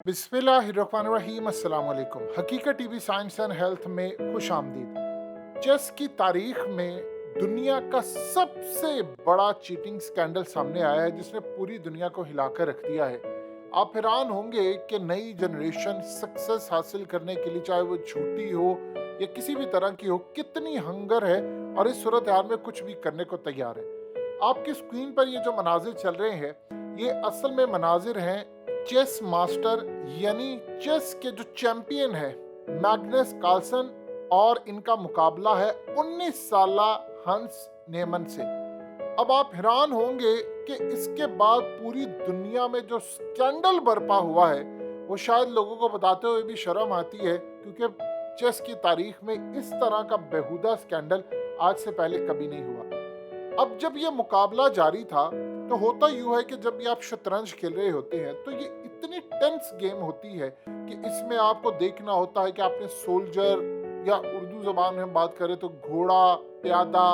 बिस्मिल्लाहिर्रहमानिर्रहीम अस्सलाम वालेकुम। हकीकत टीवी साइंस एंड हेल्थ में खुश आमदीद। चेस की तारीख में दुनिया का सबसे बड़ा चीटिंग स्कैंडल सामने आया है जिसने पूरी दुनिया को हिलाकर रख दिया है। आप हैरान होंगे कि नई जनरेशन सक्सेस हासिल करने के लिए, चाहे वो झूठी हो या किसी भी तरह की हो, कितनी हंगर है और इस सूरत हाल में कुछ भी करने को तैयार है। आपकी स्क्रीन पर ये जो मनाजिर चल रहे हैं, ये असल में मनाजिर हैं चेस मास्टर यानी चेस के जो चैंपियन है मैग्नस कार्लसन, और इनका मुकाबला है 19 साला हंस नेमन से। अब आप हैरान होंगे कि इसके बाद पूरी दुनिया में जो स्कैंडल बरपा हुआ है वो शायद लोगों को बताते हुए भी शर्म आती है, क्योंकि चेस की तारीख में इस तरह का बेहुदा स्कैंडल आज से पहले कभी नहीं हुआ। अब जब ये मुकाबला जारी था तो होता यूं है कि जब ये आप शतरंज खेल रहे होते हैं तो ये इतनी टेंस गेम होती है कि इसमें आपको देखना होता है कि आपने सोल्जर, या उर्दू जबान में बात करें तो घोड़ा, प्यादा,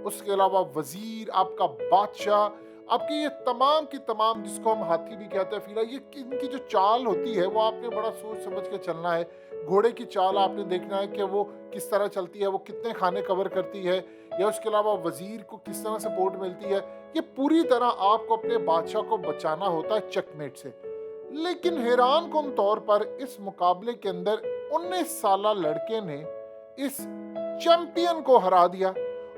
उसके अलावा वजीर, आपका बादशाह, आपकी ये तमाम की तमाम, जिसको हम हाथी भी कहते हैं, फिलहाल ये इनकी जो चाल होती है वो आपने बड़ा सोच समझ के चलना है। घोड़े की चाल आपने देखना है कि वो किस तरह चलती है, वो कितने खाने कवर करती है, या उसके अलावा वजीर को किस तरह सपोर्ट मिलती है। ये पूरी तरह आपको अपने बादशाह को बचाना होता है चेकमेट से। लेकिन हैरान कुन तौर पर इस मुकाबले के अंदर 19 साला लड़के ने इस चैंपियन को हरा दिया,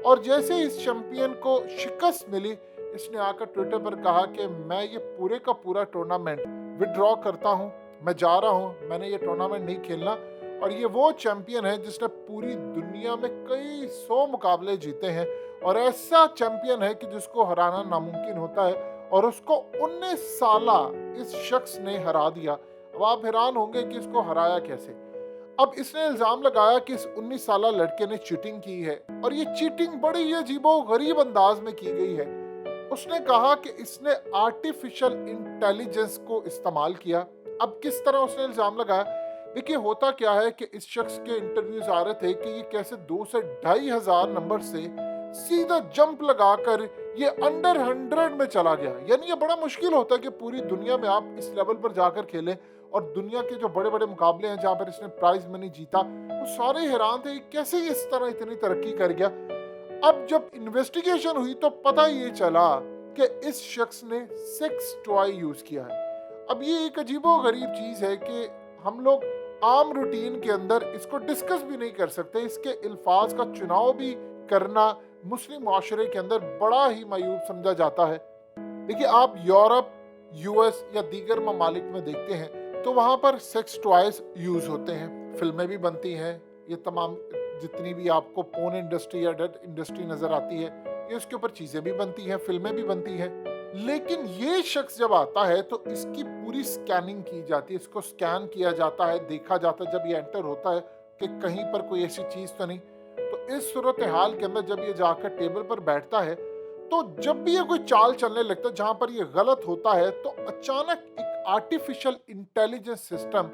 और जैसे इस चैंपियन को शिकस्त मिली, इसने आकर ट्विटर पर कहा कि मैं ये पूरे का पूरा टूर्नामेंट विड्रॉ करता हूँ, मैं जा रहा हूँ, मैंने ये टूर्नामेंट नहीं खेलना। और ये वो चैंपियन है जिसने पूरी दुनिया में कई 100 मुकाबले जीते हैं, और ऐसा चैंपियन है कि जिसको हराना नामुमकिन होता है, और उसको 19 साला इस शख्स ने हरा दिया। अब आप हैरान होंगे कि इसको हराया कैसे। अब इसने इल्जाम लगाया कि इस 19 साला लड़के ने चीटिंग की है, और ये चीटिंग बड़ी अजीबो गरीब अंदाज में की गई है। उसने कहा कि इसने आर्टिफिशियल इंटेलिजेंस को इस्तेमाल किया। अब किस तरह उसने इल्जाम लगाया, देखिए होता क्या है कि इस शख्स के इंटरव्यूज आ रहे थे कि ये कैसे 2 से 2,500 नंबर से सीधा जंप लगाकर ये अंडर 100 में चला गया। यानी ये बड़ा मुश्किल होता है कि पूरी दुनिया में आप इस लेवल पर जाकर खेलें, और दुनिया के जो बड़े बड़े मुकाबले हैं जहां पर इसने प्राइज मनी जीता, वो सारे हैरान थे कैसे ये इस तरह इतनी तरक्की कर गया। अब जब इन्वेस्टिगेशन हुई तो पता ये चला कि इस शख्स ने सेक्स टॉय यूज किया है। अब ये एक अजीबो गरीब चीज है कि हम लोग आम रूटीन के अंदर इसको डिस्कस भी नहीं कर सकते। इसके अल्फाज का चुनाव भी करना मुस्लिम माशरे के अंदर बड़ा ही मायूब समझा जाता है। देखिए आप यूरोप, यूएस या दीगर ममालिक में देखते हैं तो वहाँ पर सेक्स टॉयज यूज होते हैं, फिल्में भी बनती हैं, ये तमाम जितनी भी आपको पोर्न इंडस्ट्री या डेट इंडस्ट्री नजर आती है, ये उसके ऊपर चीजें भी बनती हैं, फिल्में भी बनती हैं। लेकिन ये शख्स जब आता है तो इसकी पूरी स्कैनिंग की जाती है, इसको स्कैन किया जाता है, देखा जाता है जब ये एंटर होता है कि कहीं पर कोई ऐसी चीज तो नहीं। तो इस सूरत हाल के अंदर जब ये जाकर टेबल पर बैठता है तो जब भी ये कोई चाल चलने लगता है जहां पर ये गलत होता है, तो अचानक एक आर्टिफिशियल इंटेलिजेंस सिस्टम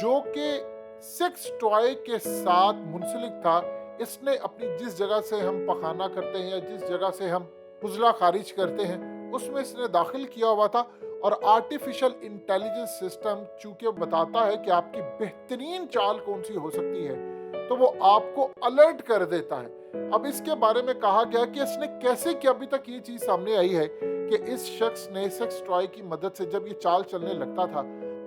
जो कि सेक्स टॉय के साथ मुंसलिक था, इसने अपनी जिस जगह से हम पखाना करते हैं या जिस जगह से हम उजला खारिज करते हैं उसमें इसने दाखिल किया हुआ था। और आर्टिफिशियल इंटेलिजेंस सिस्टम चूंकि बताता है कि आपकी बेहतरीन चाल कौन सी हो सकती है, तो वो आपको अलर्ट कर देता है। अब इसके बारे में कहा गया कि इसने कैसे कि अभी तक ये चीज सामने आई है कि इस शख्स ने सेक्स टॉय की मदद से जब ये चाल चलने लगता था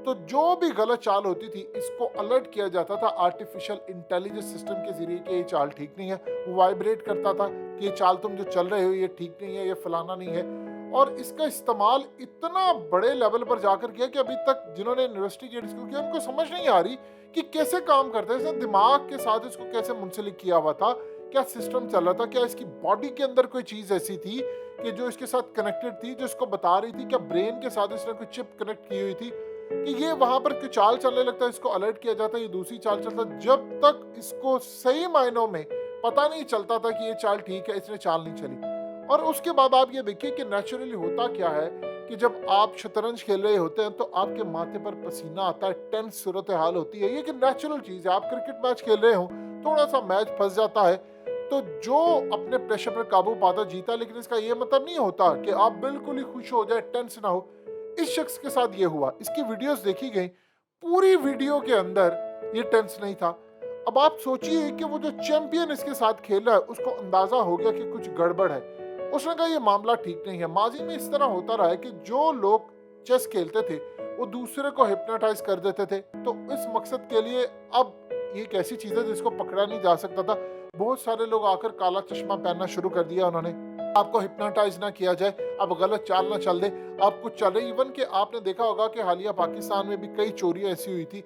तो जो भी गलत चाल होती थी इसको अलर्ट किया जाता था आर्टिफिशियल इंटेलिजेंस सिस्टम के जरिए कि ये चाल ठीक नहीं है। वो वाइब्रेट करता था कि ये चाल तुम जो चल रहे हो ये ठीक नहीं है, ये फलाना नहीं है। और इसका इस्तेमाल इतना बड़े लेवल पर जाकर किया कि अभी तक जिन्होंने इन्वेस्टिगेट इसको किया उनको समझ नहीं आ रही कि कैसे काम करता है, इसने दिमाग के साथ इसको कैसे मुंसलिक किया हुआ था, क्या सिस्टम चल रहा था, क्या इसकी बॉडी के अंदर कोई चीज ऐसी थी कि जो इसके साथ कनेक्टेड थी, जो इसको बता रही थी, क्या ब्रेन के साथ इसने कोई चिप कनेक्ट की हुई थी कि ये वहां पर कोई चाल चलने लगता है, इसको अलर्ट किया जाता है, ये दूसरी चाल चलता। जब तक इसको सही मायनों में पता नहीं चलता था कि ये चाल ठीक है, इसने चाल नहीं चली। और उसके बाद आप ये देखिए कि नेचुरली होता क्या है कि जब आप शतरंज खेल रहे होते हैं तो आपके माथे पर पसीना आता है, टेंस सूरत हाल होती है, ये कि नेचुरल चीज है। आप क्रिकेट मैच खेल रहे हो, थोड़ा सा मैच फंस जाता है तो जो अपने प्रेशर पर काबू पाता जीता, लेकिन इसका ये मतलब नहीं होता कि आप बिल्कुल ही खुश हो जाए, टेंस ना हो। इस शख्स के साथ ये हुआ, इसकी वीडियोस देखी गई, पूरी वीडियो के अंदर ये टेंस नहीं था। अब आप सोचिए कि वो जो चैंपियन इसके साथ खेल रहा है उसको अंदाजा हो गया कि कुछ गड़बड़ है। उसने कहा ये मामला ठीक नहीं है। माजी में इस तरह होता रहा है कि जो लोग चेस खेलते थे वो दूसरे को हिप्नोटाइज कर देते थे। तो इस मकसद के लिए अब ये एक ऐसी चीज है जिसको पकड़ा नहीं जा सकता था। बहुत सारे लोग आकर काला चश्मा पहनना शुरू कर दिया उन्होंने। आपको हिप्नोटाइज ना किया जाए, अब गलत चाल ना चल दे, आप कुछ चल रहे। इवन कि आपने देखा होगा कि हालिया पाकिस्तान में भी कई चोरियां ऐसी हुई थी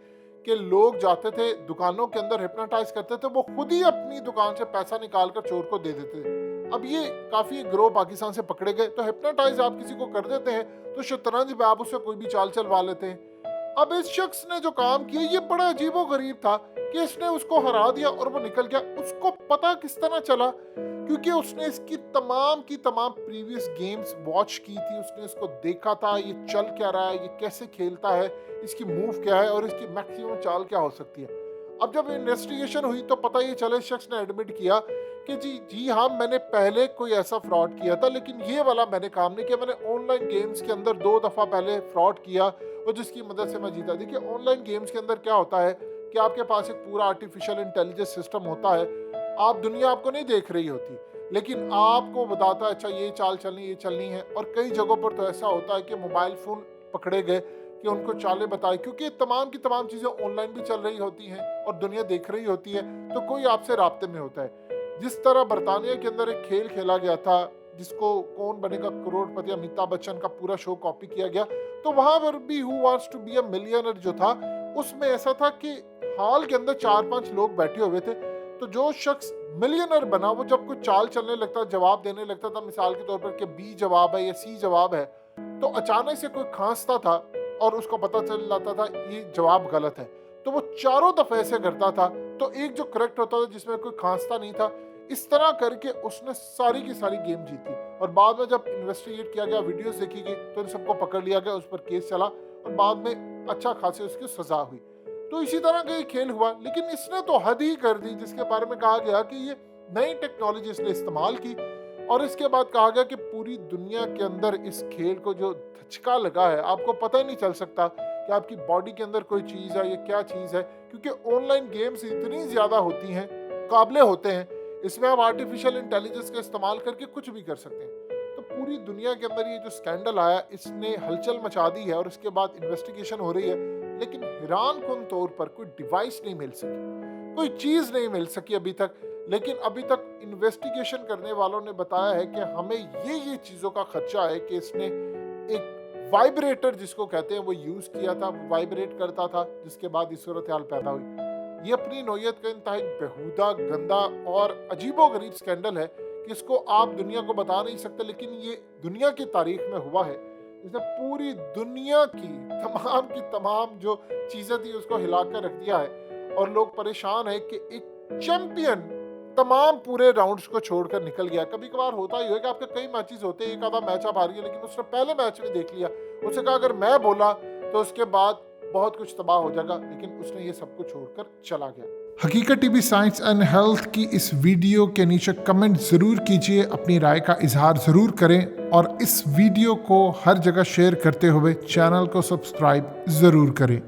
कि लोग जाते थे दुकानों के अंदर, हिप्नोटाइज करते थे, वो खुद ही अपनी दुकान से पैसा निकाल कर चोर को दे देते थे। अब ये काफी ग्रोह पाकिस्तान से पकड़े गए। तो हिप्नोटाइज आप किसी को कर देते हैं तो शतरंज में आप उससे कोई भी चाल चलवा लेते हैं। अब इस शख्स ने जो काम किया ये बड़ा अजीबो गरीब था कि इसने उसको हरा दिया और वो निकल गया। उसको पता किस तरह चला? क्योंकि उसने इसकी तमाम की तमाम प्रीवियस गेम्स वॉच की थी, उसने इसको देखा था, ये चल क्या रहा है, ये कैसे खेलता है, इसकी मूव क्या है और इसकी मैक्सिमम चाल क्या हो सकती है। अब जब इन्वेस्टिगेशन हुई तो पता ये चला, इस शख्स ने एडमिट किया कि जी हाँ, मैंने पहले कोई ऐसा फ्रॉड किया था, लेकिन ये वाला मैंने काम नहीं किया। मैंने ऑनलाइन गेम्स के अंदर 2 दफ़ा पहले फ्रॉड किया और जिसकी मदद से मैं जीता। देखिए ऑनलाइन गेम्स के अंदर क्या होता है कि आपके पास एक पूरा आर्टिफिशियल इंटेलिजेंस सिस्टम होता है। आप दुनिया आपको नहीं देख रही होती, लेकिन आपको बताता है अच्छा ये चाल चलनी, ये चलनी है। और कई जगहों पर तो ऐसा होता है कि मोबाइल फ़ोन पकड़े गए कि उनको चालें बताए, क्योंकि तमाम की तमाम चीज़ें ऑनलाइन भी चल रही होती हैं और दुनिया देख रही होती है, तो कोई आपसे राब्ते में होता है। जिस तरह बरतानिया के अंदर एक खेल खेला गया था जिसको कौन बनेगा करोड़पति, अमिताभ बच्चन का पूरा शो कॉपी किया गया, तो वहां पर भी who wants to be a millionaire जो था उसमें ऐसा था कि हॉल के अंदर 4-5 लोग बैठे हुए थे। तो जो शख्स मिलियनर बना वो जब कुछ चाल चलने लगता, जवाब देने लगता था, मिसाल के तौर पर कि बी जवाब है या सी जवाब है, तो अचानक से कोई खांसता था और उसको पता चल जाता था ये जवाब गलत है। तो वो चारों दफे ऐसे करता था, तो एक जो करेक्ट होता था जिसमें कोई खांसता नहीं था। इस तरह करके उसने सारी की सारी गेम जीती और बाद में जब इन्वेस्टिगेट किया गया, वीडियोस देखी गई, तो इन सबको पकड़ लिया गया, उस पर केस चला और बाद में अच्छा खासी उसकी सजा हुई। तो इसी तरह का ये खेल हुआ, लेकिन इसने तो हद ही कर दी, जिसके बारे में कहा गया कि ये नई टेक्नोलॉजी इसने इस्तेमाल की और इसके बाद कहा गया कि पूरी दुनिया के अंदर इस खेल को जो धचका लगा है, आपको पता ही नहीं चल सकता कि आपकी बॉडी के अंदर कोई चीज़ है, ये क्या चीज़ है, क्योंकि ऑनलाइन गेम्स इतनी ज़्यादा होती हैं, काबिले होते हैं, इसमें आप आर्टिफिशियल इंटेलिजेंस का इस्तेमाल करके कुछ भी कर सकते हैं। तो पूरी दुनिया के अंदर ये जो स्कैंडल आया इसने हलचल मचा दी है और इसके बाद इन्वेस्टिगेशन हो रही है, लेकिन हैरान कुन तौर पर कोई डिवाइस नहीं मिल सकी, कोई चीज़ नहीं मिल सकी अभी तक। लेकिन अभी तक इन्वेस्टिगेशन करने वालों ने बताया है कि हमें ये चीज़ों का खदशा है कि इसने एक वाइब्रेटर जिसको कहते हैं वो यूज़ किया था, वाइब्रेट करता था, जिसके बाद ये सूरत हाल पैदा हुई। ये अपनी नौयत का इंतहाई बेहुदा, गंदा और अजीबोगरीब स्कैंडल है कि इसको आप दुनिया को बता नहीं सकते, लेकिन ये दुनिया की तारीख में हुआ है। इसने पूरी दुनिया की तमाम जो चीज़ें थी उसको हिलाकर रख दिया है और लोग परेशान है कि एक चैंपियन तमाम पूरे राउंड्स को छोड़कर निकल गया। कभी कभार होता ही है कि आपके कई मैचेस होते हैं, एक आधा मैच आप हारिए, लेकिन उसने पहले मैच में देख लिया, उसने कहा अगर मैं बोला तो उसके बाद बहुत कुछ तबाह हो जाएगा, लेकिन उसने ये सब कुछ छोड़कर चला गया। हकीकत टीवी साइंस एंड हेल्थ की इस वीडियो के नीचे कमेंट ज़रूर कीजिए, अपनी राय का इजहार ज़रूर करें और इस वीडियो को हर जगह शेयर करते हुए चैनल को सब्सक्राइब ज़रूर करें।